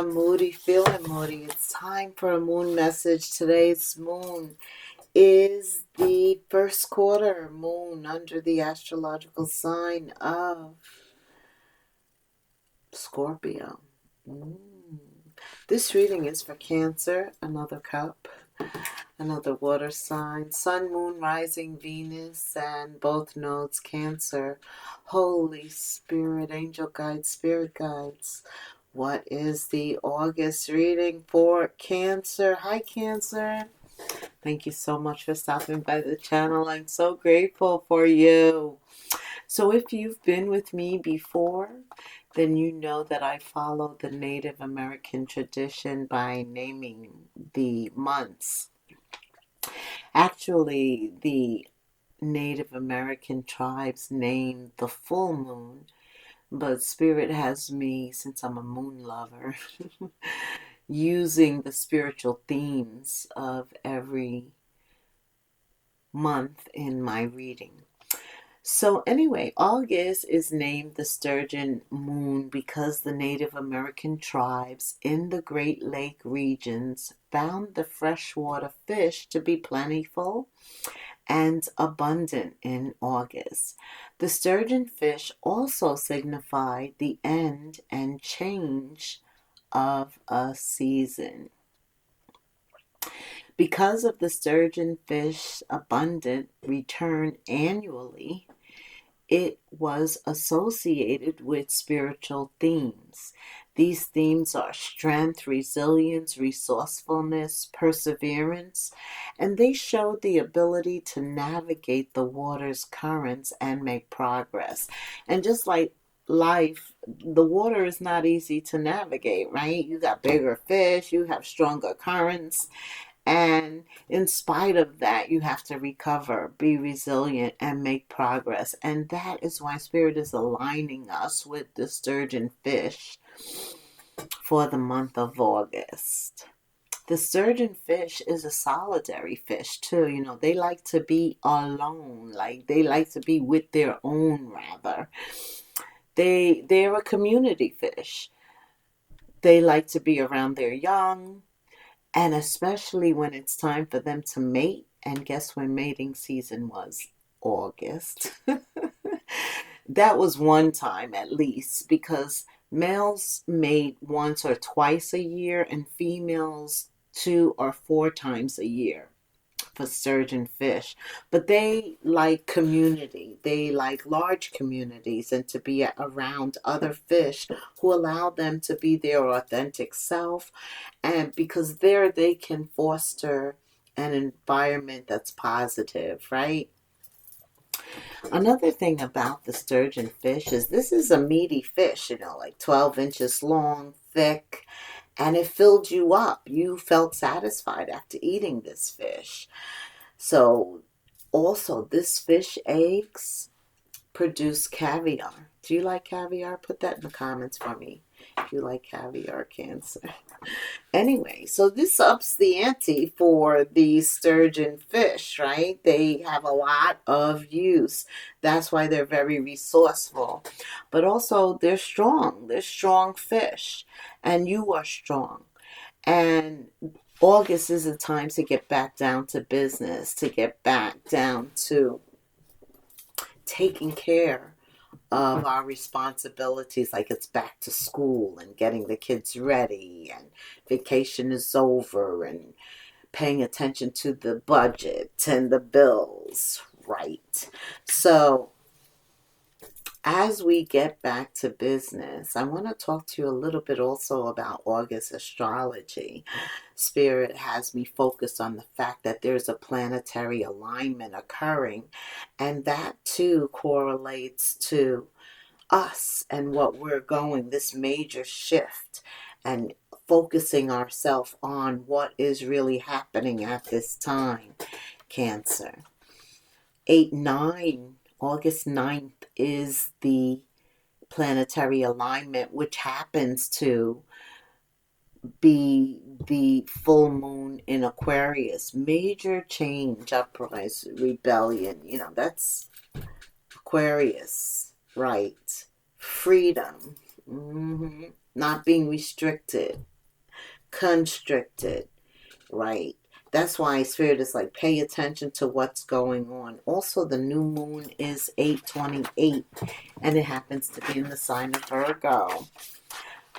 I'm Moody, feeling Moody. It's time for a moon message. Today's moon is the first quarter moon under the astrological sign of Scorpio. Mm. This reading is for Cancer, another cup, another water sign, Sun, Moon, Rising, Venus, and both nodes Cancer. Holy Spirit, angel guides, spirit guides. What is the August reading for Cancer? Hi, Cancer. Thank you so much for stopping by the channel. I'm so grateful for you. So if you've been with me before, then you know that I follow the Native American tradition by naming the months. Actually, the Native American tribes name the full moon, but Spirit has me, since I'm a moon lover, using the spiritual themes of every month in my reading. So anyway, August is named the sturgeon moon because the Native American tribes in the Great Lake regions found the freshwater fish to be plentiful and abundant in August. The sturgeon fish also signified the end and change of a season. Because of the sturgeon fish abundant return annually, it was associated with spiritual themes. These themes are strength, resilience, resourcefulness, perseverance, and they show the ability to navigate the water's currents and make progress. And just like life, the water is not easy to navigate, right? You got bigger fish, you have stronger currents, and in spite of that, you have to recover, be resilient, and make progress. And that is why Spirit is aligning us with the sturgeon fish for the month of August. The sturgeon fish is a solitary fish too. You know, they like to be alone. Like, they like to be with their own, rather. They're a community fish. They like to be around their young, and especially when it's time for them to mate. And guess when mating season was? August. That was one time at least, because males mate once or twice a year and females 2 or 4 times a year for sturgeon fish. But they like community. They like large communities and to be around other fish who allow them to be their authentic self, and because there they can foster an environment that's positive, right? Another thing about the sturgeon fish is this is a meaty fish, like 12 inches long, thick, and it filled you up. You felt satisfied after eating this fish. So also, this fish eggs produce caviar. Do you like caviar? Put that in the comments for me if you like caviar, Cancer. Anyway, so this ups the ante for the sturgeon fish, right? They have a lot of use. That's why they're very resourceful. But also, they're strong. They're strong fish. And you are strong. And August is a time to get back down to business, to get back down to taking care of our responsibilities, like it's back to school and getting the kids ready and vacation is over and paying attention to the budget and the bills, right? So as we get back to business, I want to talk to you a little bit also about August astrology. Spirit has me focused on the fact that there's a planetary alignment occurring, and that too correlates to us and what we're going, this major shift, and focusing ourselves on what is really happening at this time, Cancer. 8-9, August 9th is the planetary alignment, which happens to be the full moon in Aquarius. Major change, uprising, rebellion, that's Aquarius, right? Freedom, not being restricted, constricted, right? That's why Spirit is like, pay attention to what's going on. Also, the new moon is 8/28, and it happens to be in the sign of Virgo.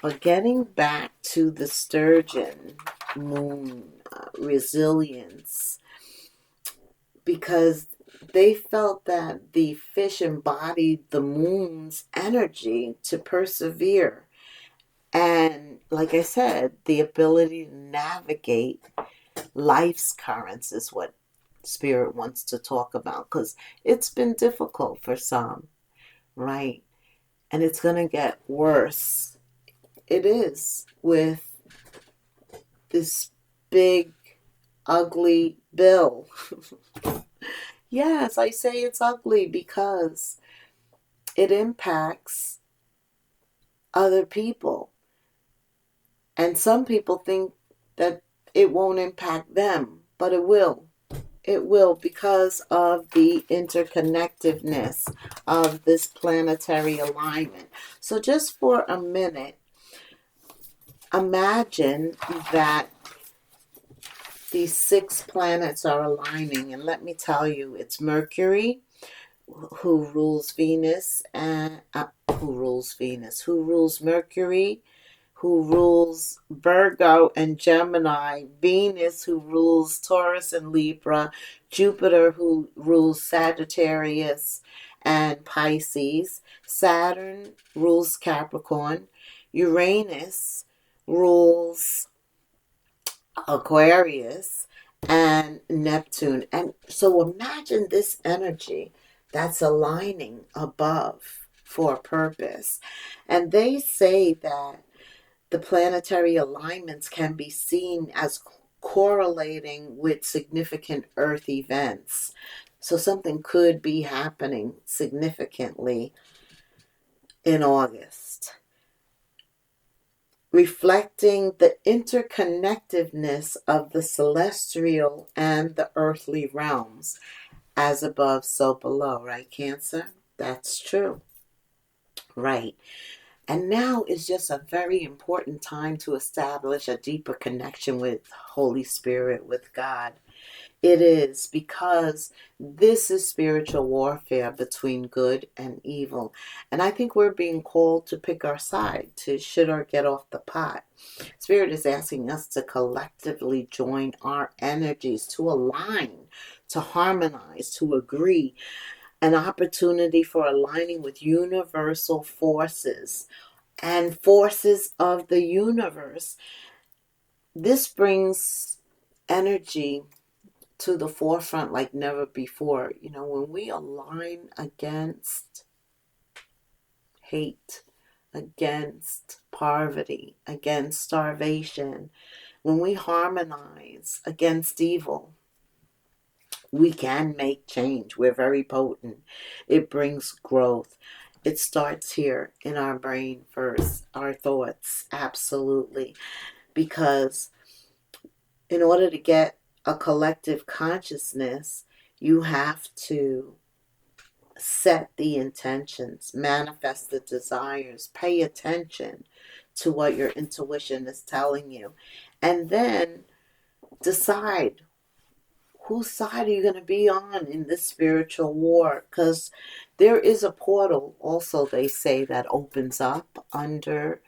But getting back to the sturgeon moon, resilience, because they felt that the fish embodied the moon's energy to persevere. And like I said, the ability to navigate life's currents is what Spirit wants to talk about, because it's been difficult for some, right? And it's going to get worse. It is, with this big, ugly bill. Yes, I say it's ugly because it impacts other people. And some people think that it won't impact them, but it will. It will, because of the interconnectedness of this planetary alignment. So just for a minute, imagine that these 6 planets are aligning. And let me tell you, it's Mercury, who rules Venus, and who rules Mercury, who rules Virgo and Gemini, Venus, who rules Taurus and Libra, Jupiter, who rules Sagittarius and Pisces, Saturn rules Capricorn, Uranus rules Aquarius, and Neptune. And so imagine this energy that's aligning above for a purpose. And they say that the planetary alignments can be seen as correlating with significant Earth events. So something could be happening significantly in August, reflecting the interconnectedness of the celestial and the earthly realms. As above, so below, right, Cancer? That's true. Right. And now is just a very important time to establish a deeper connection with Holy Spirit, with God. It is, because this is spiritual warfare between good and evil. And I think we're being called to pick our side, to shoot or get off the pot. Spirit is asking us to collectively join our energies, to align, to harmonize, to agree. An opportunity for aligning with universal forces and forces of the universe. This brings energy to the forefront like never before. You know, when we align against hate, against poverty, against starvation, when we harmonize against evil, we can make change. We're very potent. It brings growth. It starts here in our brain first, our thoughts, absolutely. Because in order to get a collective consciousness, you have to set the intentions, manifest the desires, pay attention to what your intuition is telling you, and then decide whose side are you going to be on in this spiritual war. Because there is a portal also, they say, that opens up under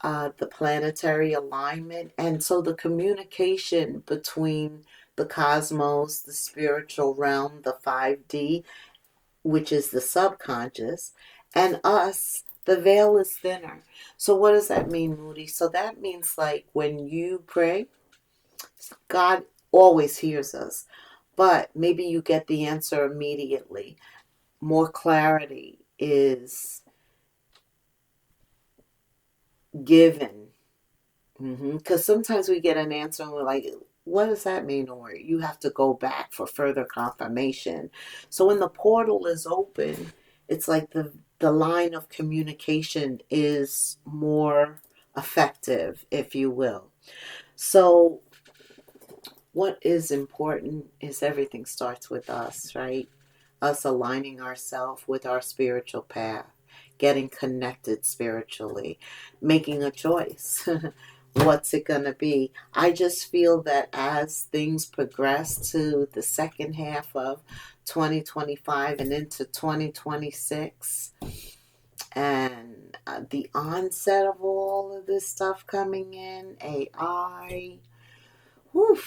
the planetary alignment. And so the communication between the cosmos, the spiritual realm, the 5D, which is the subconscious, and us, the veil is thinner. So what does that mean, Moody? So that means, like, when you pray, God always hears us, but maybe you get the answer immediately. More clarity is given. Because sometimes we get an answer and we're like, what does that mean? Or you have to go back for further confirmation. So when the portal is open, it's like the line of communication is more effective, if you will. So what is important is everything starts with us, right? Us aligning ourselves with our spiritual path, getting connected spiritually, making a choice. what's it going to be. I just feel that as things progress to the second half of 2025 and into 2026, and the onset of all of this stuff coming in, AI, whew,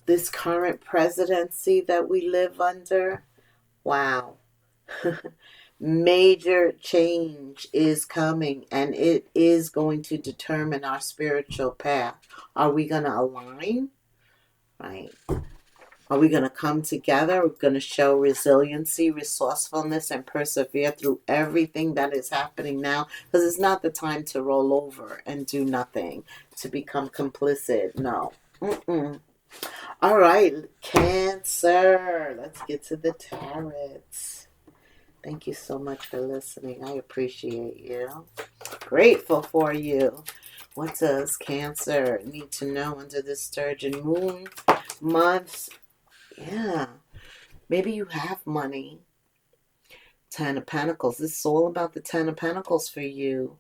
this current presidency that we live under, wow. Major change is coming, and it is going to determine our spiritual path. Are we going to align? Right? Are we going to come together? Are we going to show resiliency, resourcefulness, and persevere through everything that is happening now? Because it's not the time to roll over and do nothing, to become complicit. No. Mm-mm. All right, Cancer. Let's get to the tarots. Thank you so much for listening. I appreciate you. Grateful for you. What does Cancer need to know under this Sturgeon Moon month? Yeah. Maybe you have money. Ten of Pentacles. This is all about the Ten of Pentacles for you.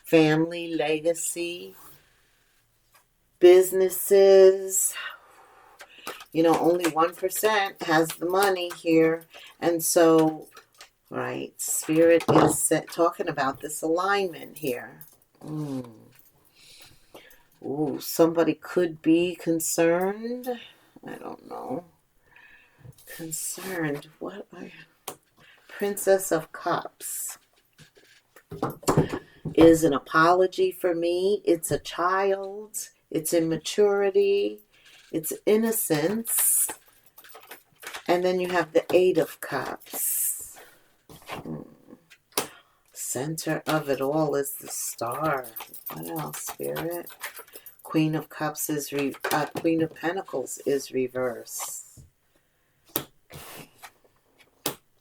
Family, legacy, businesses. You know, only 1% has the money here. And so, right, Spirit is talking about this alignment here. Ooh, somebody could be concerned. I don't know. Concerned. What are you? Princess of Cups is an apology for me. It's a child. It's immaturity. It's innocence. And then you have the Eight of Cups. Center of it all is the Star. What else, Spirit? Queen of Cups is Queen of Pentacles is reverse.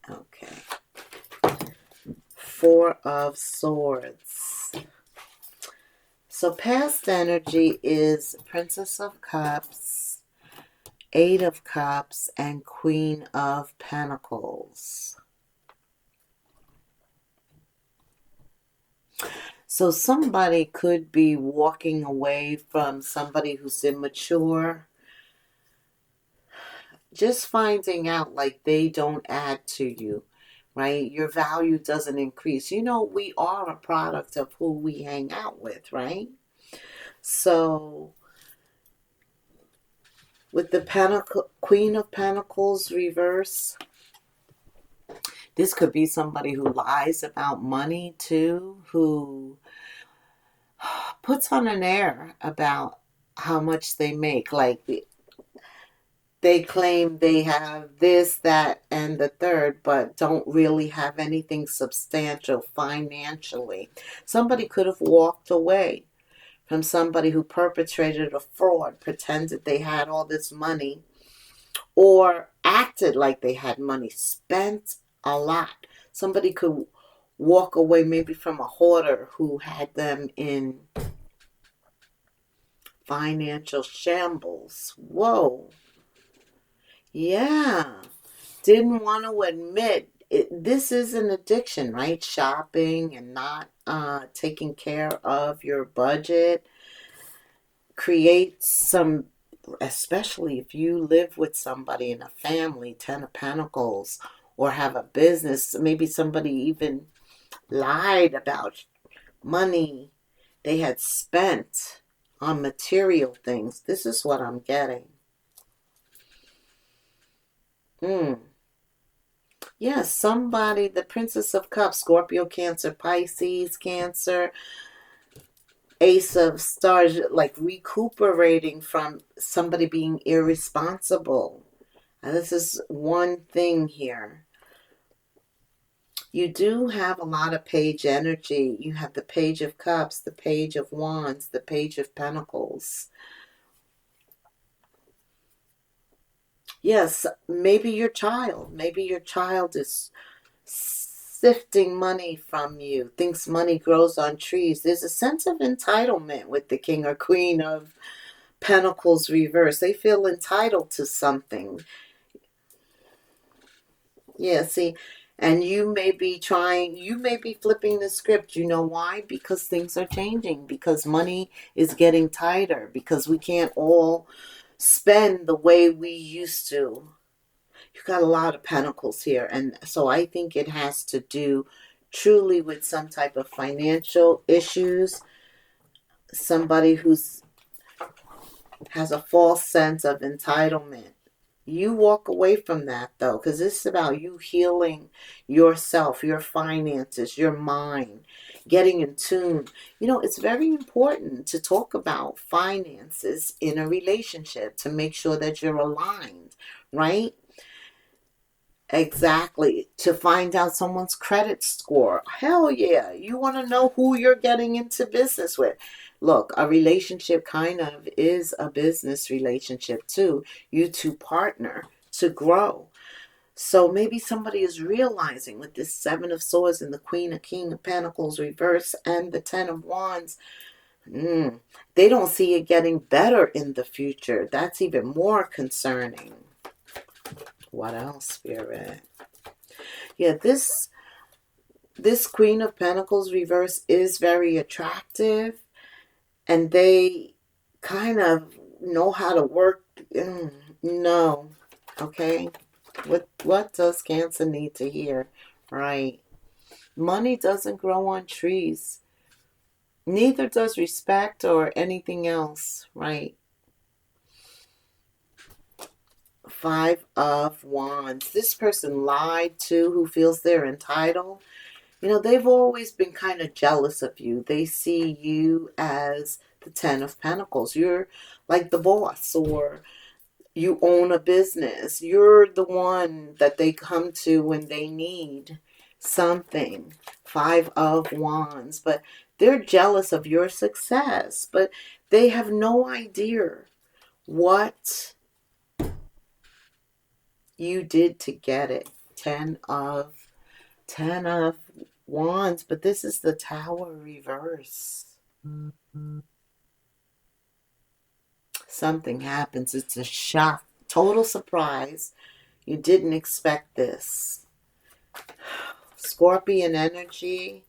Okay. Four of Swords. So past energy is Princess of Cups, Eight of Cups, and Queen of Pentacles. So somebody could be walking away from somebody who's immature, just finding out like they don't add to you, right? Your value doesn't increase. You know, we are a product of who we hang out with, right? So with the Queen of Pentacles reverse, this could be somebody who lies about money too, who puts on an air about how much they make. Like they claim they have this, that, and the third, but don't really have anything substantial financially. Somebody could have walked away from somebody who perpetrated a fraud, pretended they had all this money, or acted like they had money, spent a lot. Somebody could walk away maybe from a hoarder who had them in financial shambles. Whoa. Yeah. Didn't want to admit it. This is an addiction, right? Shopping and not taking care of your budget creates some, especially if you live with somebody in a family, Ten of Pentacles, or have a business. Maybe somebody even lied about money they had spent on material things. This is what I'm getting. Yes, somebody, the Princess of Cups, Scorpio, Cancer, Pisces, Cancer, Ace of Stars, like recuperating from somebody being irresponsible. And this is one thing here. You do have a lot of page energy. You have the Page of Cups, the Page of Wands, the Page of Pentacles. Yes, maybe your child is sifting money from you, thinks money grows on trees. There's a sense of entitlement with the King or Queen of Pentacles reverse. They feel entitled to something. Yeah, see, And you may be flipping the script. You know why? Because things are changing, because money is getting tighter, because we can't all spend the way we used to. You got a lot of pentacles here. And so I think it has to do truly with some type of financial issues. Somebody who's has a false sense of entitlement. You walk away from that though, because this is about you healing yourself, your finances, your mind, getting in tune. It's very important to talk about finances in a relationship to make sure that you're aligned, right? Exactly. To find out someone's credit score. Hell yeah. You want to know who you're getting into business with. Look, a relationship kind of is a business relationship too. You two partner to grow. So maybe somebody is realizing with this Seven of Swords and the Queen of King of Pentacles reverse and the Ten of Wands, they don't see it getting better in the future. That's even more concerning. What else, Spirit? Yeah, this Queen of Pentacles reverse is very attractive, and they kind of know how to work. No, okay. What does Cancer need to hear? Right. Money doesn't grow on trees. Neither does respect or anything else. Right. Five of Wands. This person lied to, who feels they're entitled. They've always been kind of jealous of you. They see you as the Ten of Pentacles. You're like the boss, or you own a business. You're the one that they come to when they need something. Five of Wands. But they're jealous of your success. But they have no idea what you did to get it. Ten of Wands, but this is the Tower reverse. Something happens. It's a shock. Total surprise. You didn't expect this. Scorpion energy.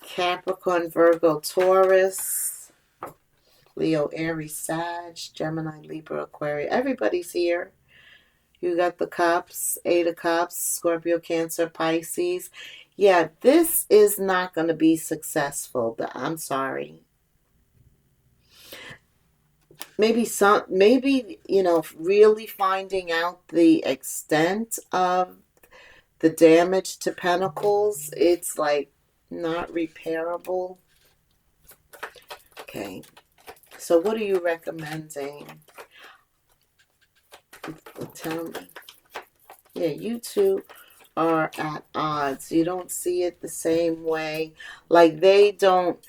Capricorn, Virgo, Taurus. Leo, Aries, Sag, Gemini, Libra, Aquarius. Everybody's here. You got the Cups, Eight of Cups, Scorpio, Cancer, Pisces. Yeah, this is not going to be successful. I'm sorry. Maybe really finding out the extent of the damage to Pentacles. It's like not repairable. Okay. So what are you recommending? Tell me. Yeah, you two are at odds. You don't see it the same way. Like they don't.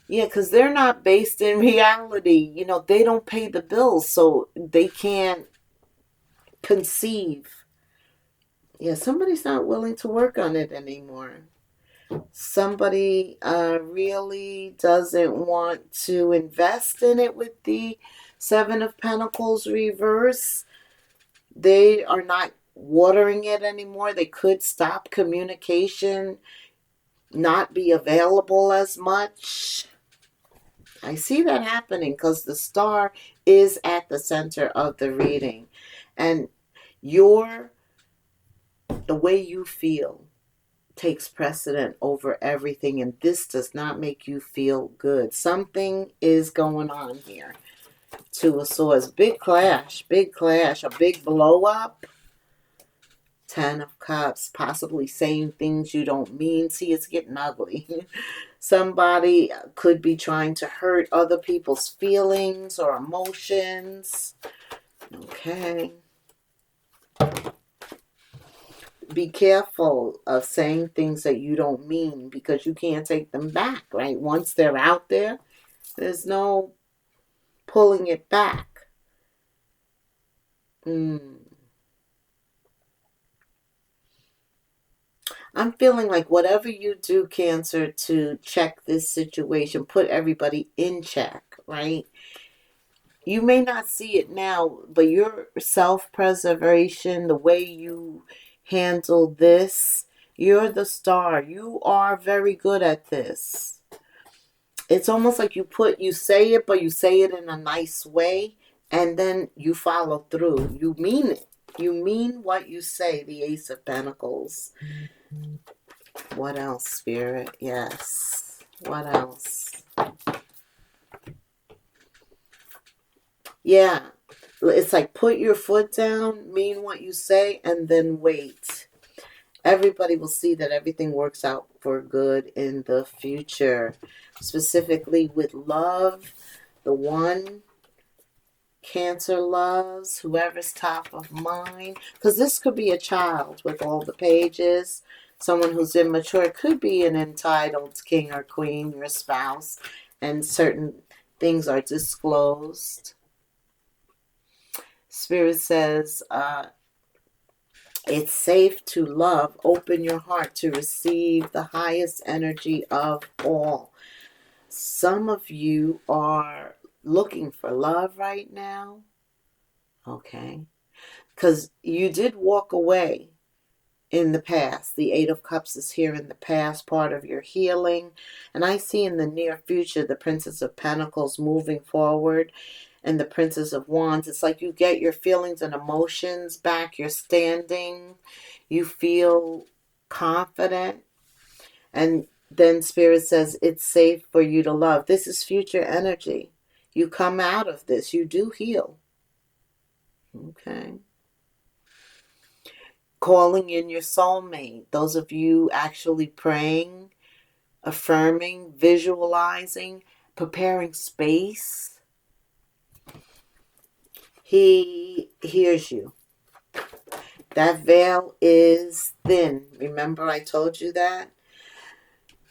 Yeah, because they're not based in reality. They don't pay the bills, so they can't conceive. Yeah, somebody's not willing to work on it anymore. Somebody really doesn't want to invest in it with the Seven of Pentacles reverse. They are not watering it anymore. They could stop communication, not be available as much. I see that happening because the star is at the center of the reading. And the way you feel takes precedent over everything, and this does not make you feel good. Something is going on here. Two of Swords. Big clash, a big blow up. Ten of Cups, possibly saying things you don't mean. See, it's getting ugly. Somebody could be trying to hurt other people's feelings or emotions. Okay. Be careful of saying things that you don't mean, because you can't take them back, right? Once they're out there, there's no pulling it back. I'm feeling like whatever you do, Cancer, to check this situation, put everybody in check, right? You may not see it now, but your self-preservation, the way you handle this. You're the star. You are very good at this. It's almost like you say it, but you say it in a nice way, and then you follow through. You mean it. You mean what you say, the Ace of Pentacles. What else, Spirit? Yes. What else? Yeah. It's like put your foot down, mean what you say, and then wait. Everybody will see that everything works out for good in the future. Specifically with love, the one Cancer loves, whoever's top of mind. Because this could be a child with all the pages. Someone who's immature. It could be an entitled king or queen, your spouse. And certain things are disclosed. Spirit says, it's safe to love. Open your heart to receive the highest energy of all. Some of you are looking for love right now. Okay. Because you did walk away in the past. The Eight of Cups is here in the past, part of your healing. And I see in the near future the Princess of Pentacles moving forward and the Princess of Wands. It's like you get your feelings and emotions back. You're standing. You feel confident. And then Spirit says it's safe for you to love. This is future energy. You come out of this. You do heal. Okay. Calling in your soulmate. Those of you actually praying, affirming, visualizing, preparing space. He hears you. That veil is thin. Remember I told you that?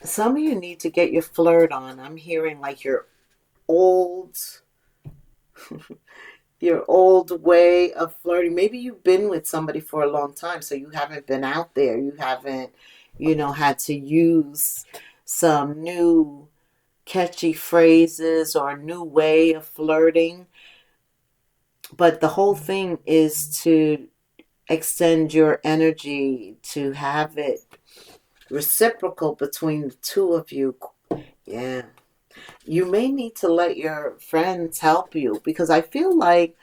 Some of you need to get your flirt on. I'm hearing like your old your old way of flirting. Maybe you've been with somebody for a long time, so you haven't been out there. You haven't, had to use some new catchy phrases or a new way of flirting. But the whole thing is to extend your energy, to have it reciprocal between the two of you. Yeah. You may need to let your friends help you, because I feel like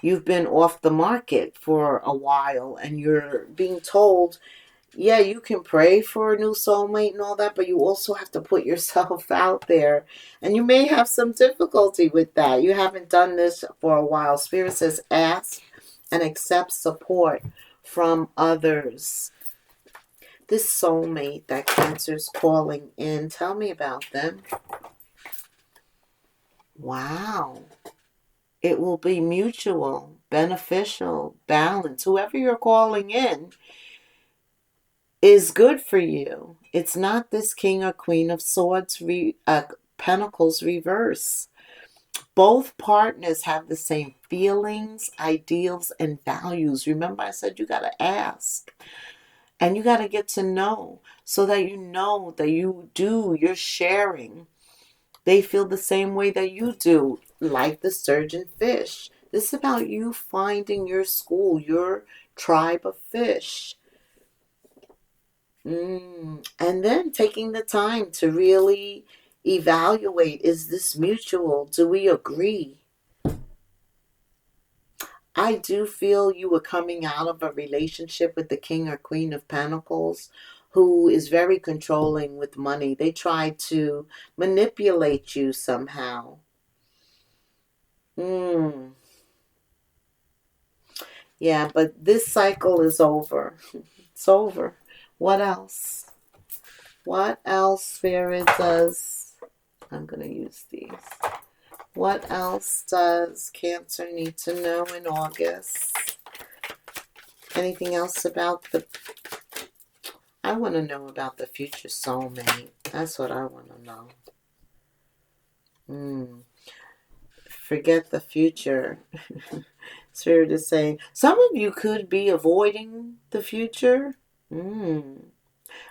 you've been off the market for a while and you're being told, yeah, you can pray for a new soulmate and all that, but you also have to put yourself out there. And you may have some difficulty with that. You haven't done this for a while. Spirit says ask and accept support from others. This soulmate that Cancer's calling in, tell me about them. Wow. It will be mutual, beneficial, balanced. Whoever you're calling in is good for you. It's not this King or Queen of Swords, Pentacles reverse. Both partners have the same feelings, ideals, and values. Remember I said you got to ask. And you got to get to know, so that you know that you're sharing. They feel the same way that you do, like the sturgeon fish. This is about you finding your school, your tribe of fish. And then taking the time to really evaluate, is this mutual? Do we agree? I do feel you were coming out of a relationship with the King or Queen of Pentacles who is very controlling with money. They try to manipulate you somehow. Yeah, but this cycle is over. It's over. What else? What else, Spirit does? I'm going to use these. What else does Cancer need to know in August? Anything else about I want to know about the future soulmate. That's what I want to know. Forget the future. Spirit is saying, some of you could be avoiding the future.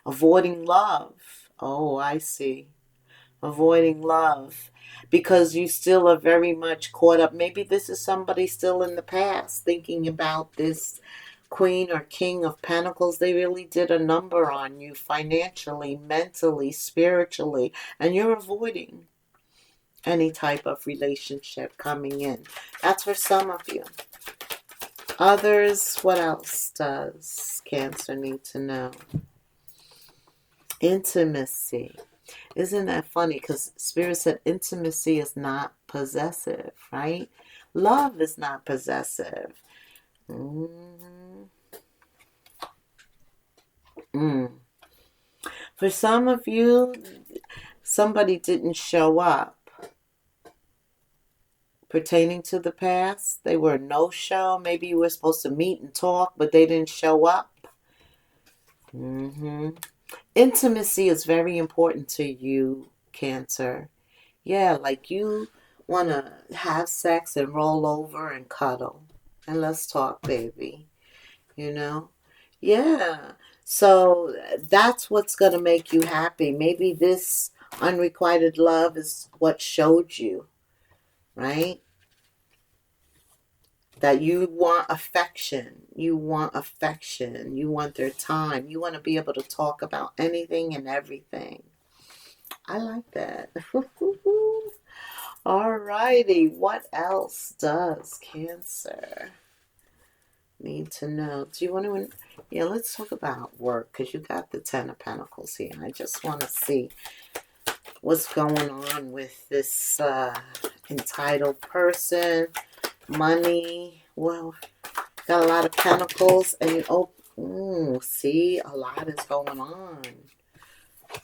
Avoiding love. Oh, I see. Avoiding love. Because you still are very much caught up. Maybe this is somebody still in the past thinking about this Queen or King of Pentacles, they really did a number on you financially, mentally, spiritually, and you're avoiding any type of relationship coming in. That's for some of you. Others, what else does Cancer need to know? Intimacy. Isn't that funny? Because Spirit said intimacy is not possessive, right? Love is not possessive. For some of you, somebody didn't show up pertaining to the past. They were a no-show. Maybe you were supposed to meet and talk, but they didn't show up. Intimacy is very important to you, Cancer. Yeah, like you want to have sex and roll over and cuddle. And let's talk, baby. You know? Yeah. So that's what's going to make you happy. Maybe this unrequited love is what showed you, right? That you want affection. You want affection. You want their time. You want to be able to talk about anything and everything. I like that. Alrighty. What else does Cancer need to know? Do you want to... Yeah, let's talk about work, because you got the Ten of Pentacles here. I just want to see what's going on with this entitled person. Money. Well, got a lot of pentacles, and you see, a lot is going on.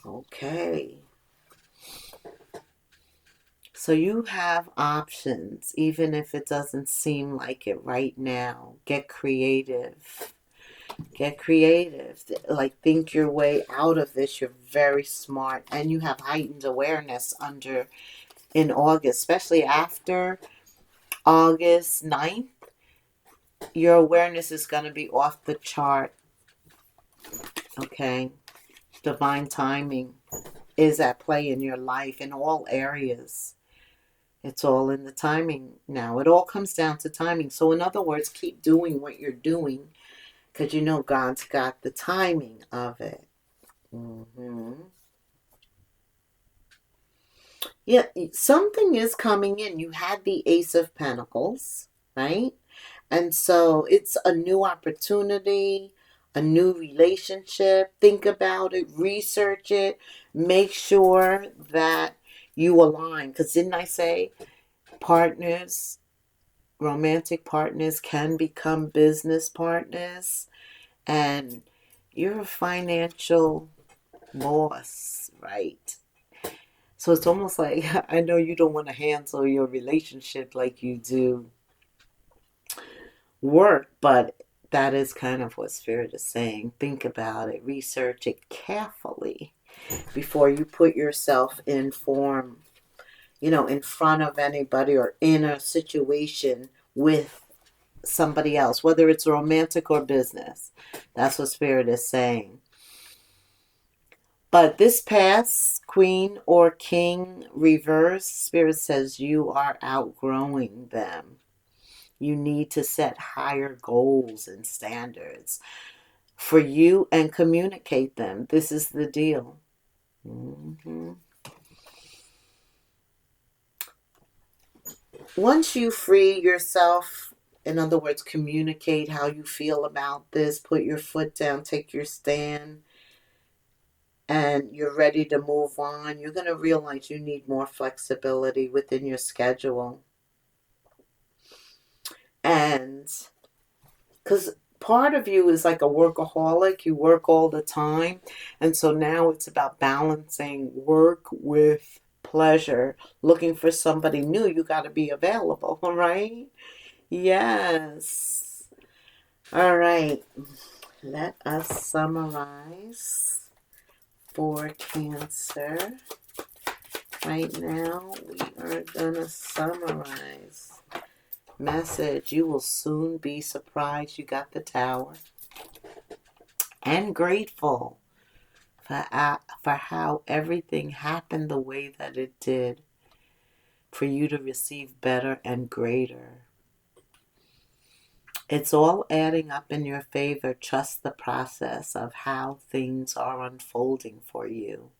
Okay. So you have options, even if it doesn't seem like it right now. Get creative. Get creative. Like, think your way out of this. You're very smart, and you have heightened awareness in August, especially after August 9th. Your awareness is going to be off the chart. Okay? Divine timing is at play in your life in all areas. It's all in the timing now. It all comes down to timing. So in other words, keep doing what you're doing, because you know God's got the timing of it. Yeah, something is coming in. You had the Ace of Pentacles, right? And so it's a new opportunity, a new relationship. Think about it, research it, make sure that you align. Because didn't I say partners, romantic partners can become business partners? And you're a financial boss, right? So it's almost like, I know you don't want to handle your relationship like you do work, but that is kind of what Spirit is saying. Think about it, research it carefully before you put yourself in front of anybody or in a situation with somebody else, whether it's romantic or business. That's what Spirit is saying. But this past Queen or King reverse, Spirit says you are outgrowing them. You need to set higher goals and standards for you and communicate them. This is the deal. Once you free yourself, in other words, communicate how you feel about this, put your foot down, take your stand, and you're ready to move on, you're going to realize you need more flexibility within your schedule. And because part of you is like a workaholic, you work all the time. And so now it's about balancing work with pleasure. Looking for somebody new, you got to be available, right? Yes. All right. Let us summarize for Cancer. Right now, we are going to summarize. Message: you will soon be surprised you got the Tower. And grateful for how everything happened the way that it did, for you to receive better and greater. It's all adding up in your favor. Trust the process of how things are unfolding for you.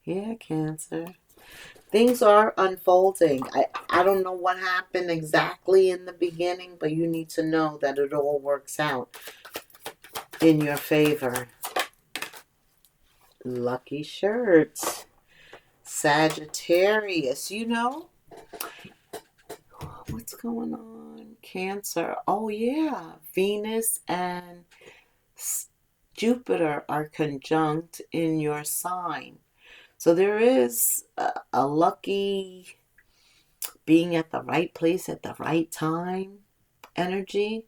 Yeah, Cancer. Things are unfolding. I don't know what happened exactly in the beginning, but you need to know that it all works out in your favor. Lucky shirts. Sagittarius, what's going on? Cancer. Oh, yeah. Venus and Jupiter are conjunct in your sign. So there is a lucky being at the right place at the right time energy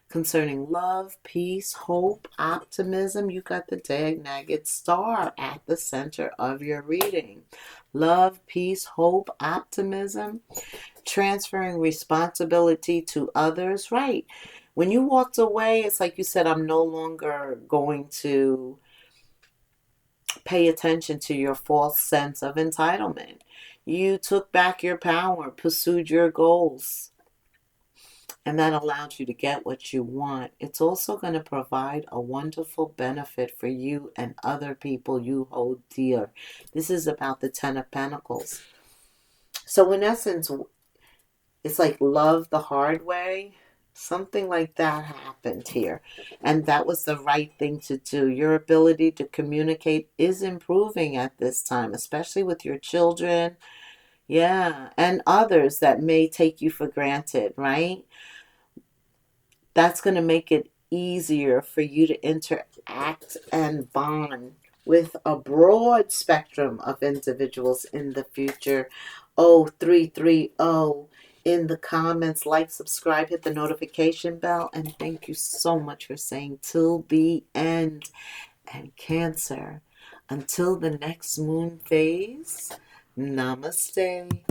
concerning love, peace, hope, optimism. You got the Dag-Nagget star at the center of your reading. Love, peace, hope, optimism, transferring responsibility to others. Right. When you walked away, it's like you said, I'm no longer going to pay attention to your false sense of entitlement. You took back your power, pursued your goals, and that allowed you to get what you want. It's also going to provide a wonderful benefit for you and other people you hold dear. This is about the Ten of Pentacles. So in essence, it's like love the hard way. Something like that happened here. And that was the right thing to do. Your ability to communicate is improving at this time, especially with your children. Yeah. And others that may take you for granted, right? That's going to make it easier for you to interact and bond with a broad spectrum of individuals in the future. 0330 in the comments. Like, subscribe, hit the notification bell, and thank you so much for saying till the end. And Cancer, until the next moon phase, namaste.